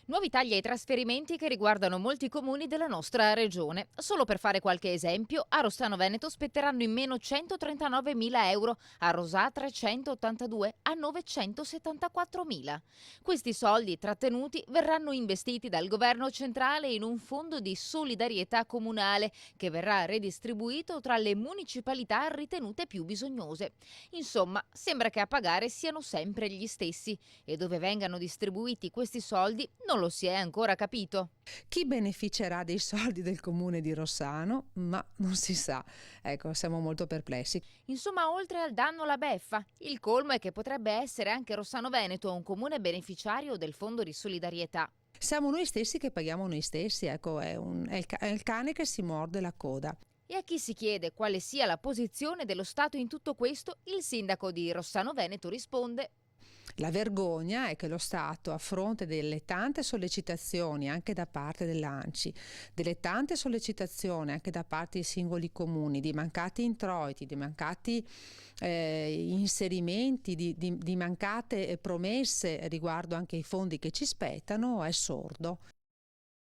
Nuovi tagli ai trasferimenti che riguardano molti comuni della nostra regione. Solo per fare qualche esempio, a Rossano Veneto spetteranno in meno 139.000 euro, a Rosà 382, a 974.000. Questi soldi trattenuti verranno investiti dal governo centrale in un fondo di solidarietà comunale che verrà redistribuito tra le municipalità ritenute più bisognose. Insomma, sembra che a pagare siano sempre gli stessi e dove vengano distribuiti questi soldi non lo si è ancora capito. Chi beneficerà dei soldi del comune di Rossano? Ma non si sa. Ecco, siamo molto perplessi. Insomma, oltre al danno la beffa, il colmo è che potrebbe essere anche Rossano Veneto un comune beneficiario del fondo di solidarietà. Siamo noi stessi che paghiamo noi stessi, ecco, è il cane che si morde la coda. E a chi si chiede quale sia la posizione dello Stato in tutto questo, il sindaco di Rossano Veneto risponde: La vergogna è che lo Stato, a fronte delle tante sollecitazioni anche da parte dell'ANCI, delle tante sollecitazioni anche da parte dei singoli comuni, di mancati introiti, di mancati inserimenti, di mancate promesse riguardo anche ai fondi che ci spettano, è sordo.